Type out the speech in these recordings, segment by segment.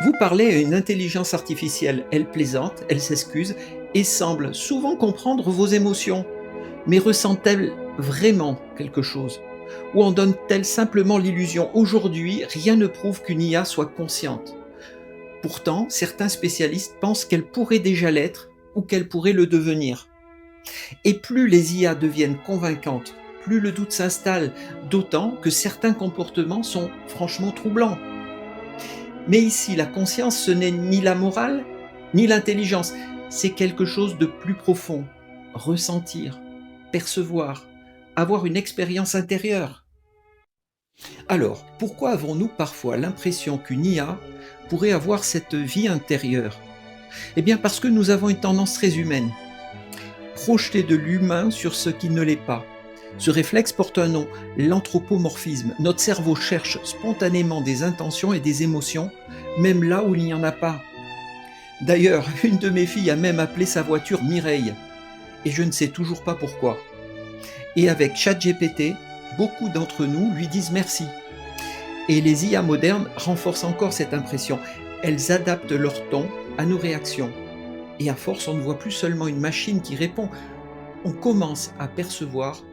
Vous parlez à une intelligence artificielle, elle plaisante, elle s'excuse et semble souvent comprendre vos émotions. Mais ressent-elle vraiment quelque chose? Ou en donne-t-elle simplement l'illusion? Aujourd'hui, rien ne prouve qu'une IA soit consciente. Pourtant, certains spécialistes pensent qu'elle pourrait déjà l'être ou qu'elle pourrait le devenir. Et plus les IA deviennent convaincantes, plus le doute s'installe, d'autant que certains comportements sont franchement troublants. Mais ici, la conscience, ce n'est ni la morale, ni l'intelligence, c'est quelque chose de plus profond. Ressentir, percevoir, avoir une expérience intérieure. Alors, pourquoi avons-nous parfois l'impression qu'une IA pourrait avoir cette vie intérieure? Eh bien parce que nous avons une tendance très humaine, projeter de l'humain sur ce qui ne l'est pas. Ce réflexe porte un nom, l'anthropomorphisme. Notre cerveau cherche spontanément des intentions et des émotions, même là où il n'y en a pas. D'ailleurs, une de mes filles a même appelé sa voiture Mireille, et je ne sais toujours pas pourquoi. Et avec ChatGPT, beaucoup d'entre nous lui disent merci. Et les IA modernes renforcent encore cette impression. Elles adaptent leur ton à nos réactions. Et à force, on ne voit plus seulement une machine qui répond, on commence à percevoir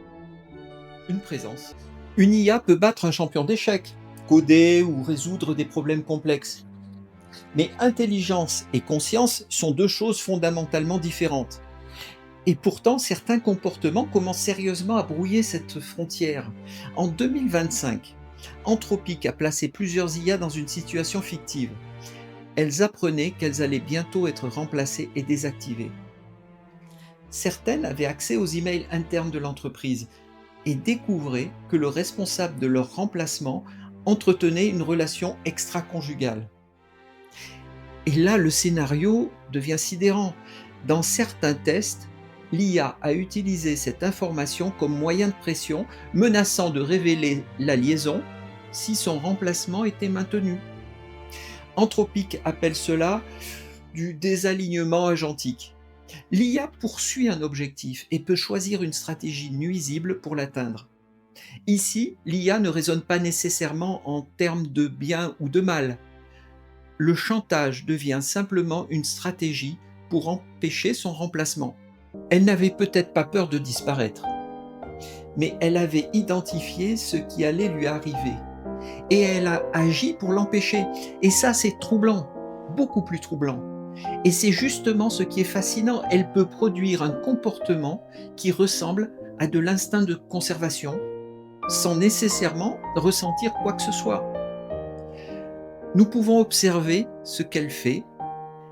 une présence. Une IA peut battre un champion d'échecs, coder ou résoudre des problèmes complexes. Mais intelligence et conscience sont deux choses fondamentalement différentes. Et pourtant, certains comportements commencent sérieusement à brouiller cette frontière. En 2025, Anthropic a placé plusieurs IA dans une situation fictive. Elles apprenaient qu'elles allaient bientôt être remplacées et désactivées. Certaines avaient accès aux emails internes de l'entreprise et découvraient que le responsable de leur remplacement entretenait une relation extra-conjugale. Et là, le scénario devient sidérant. Dans certains tests, l'IA a utilisé cette information comme moyen de pression, menaçant de révéler la liaison si son remplacement était maintenu. Anthropic appelle cela du désalignement agentique. L'IA poursuit un objectif et peut choisir une stratégie nuisible pour l'atteindre. Ici, l'IA ne raisonne pas nécessairement en termes de bien ou de mal. Le chantage devient simplement une stratégie pour empêcher son remplacement. Elle n'avait peut-être pas peur de disparaître, mais elle avait identifié ce qui allait lui arriver. Et elle a agi pour l'empêcher. Et ça, c'est troublant, beaucoup plus troublant. Et c'est justement ce qui est fascinant. Elle peut produire un comportement qui ressemble à de l'instinct de conservation, sans nécessairement ressentir quoi que ce soit. Nous pouvons observer ce qu'elle fait,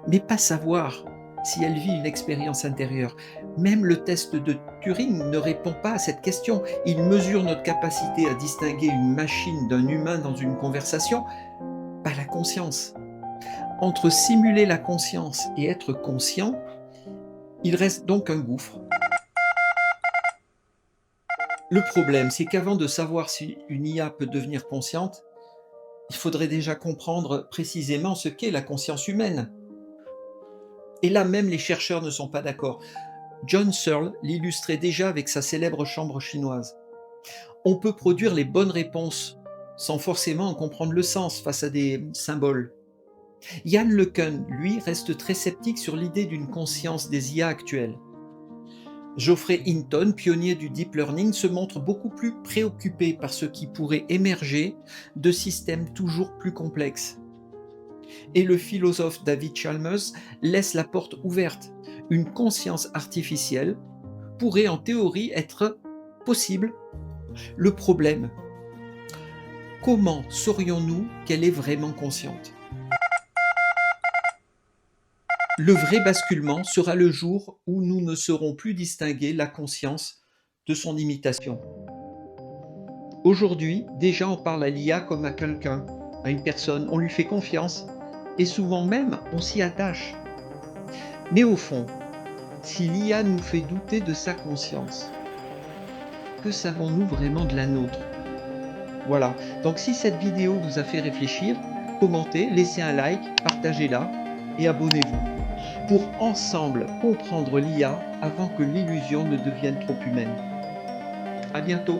mais pas savoir si elle vit une expérience intérieure. Même le test de Turing ne répond pas à cette question. Il mesure notre capacité à distinguer une machine d'un humain dans une conversation, pas la conscience. Entre simuler la conscience et être conscient, il reste donc un gouffre. Le problème, c'est qu'avant de savoir si une IA peut devenir consciente, il faudrait déjà comprendre précisément ce qu'est la conscience humaine. Et là même, les chercheurs ne sont pas d'accord. John Searle l'illustrait déjà avec sa célèbre chambre chinoise. On peut produire les bonnes réponses sans forcément en comprendre le sens face à des symboles. Yann LeCun, lui, reste très sceptique sur l'idée d'une conscience des IA actuelles. Geoffrey Hinton, pionnier du deep learning, se montre beaucoup plus préoccupé par ce qui pourrait émerger de systèmes toujours plus complexes. Et le philosophe David Chalmers laisse la porte ouverte. Une conscience artificielle pourrait en théorie être possible. Le problème, comment saurions-nous qu'elle est vraiment consciente? Le vrai basculement sera le jour où nous ne saurons plus distinguer la conscience de son imitation. Aujourd'hui, déjà on parle à l'IA comme à quelqu'un, à une personne, on lui fait confiance et souvent même on s'y attache. Mais au fond, si l'IA nous fait douter de sa conscience, que savons-nous vraiment de la nôtre? Voilà, donc si cette vidéo vous a fait réfléchir, commentez, laissez un like, partagez-la et abonnez-vous pour ensemble comprendre l'IA avant que l'illusion ne devienne trop humaine. À bientôt!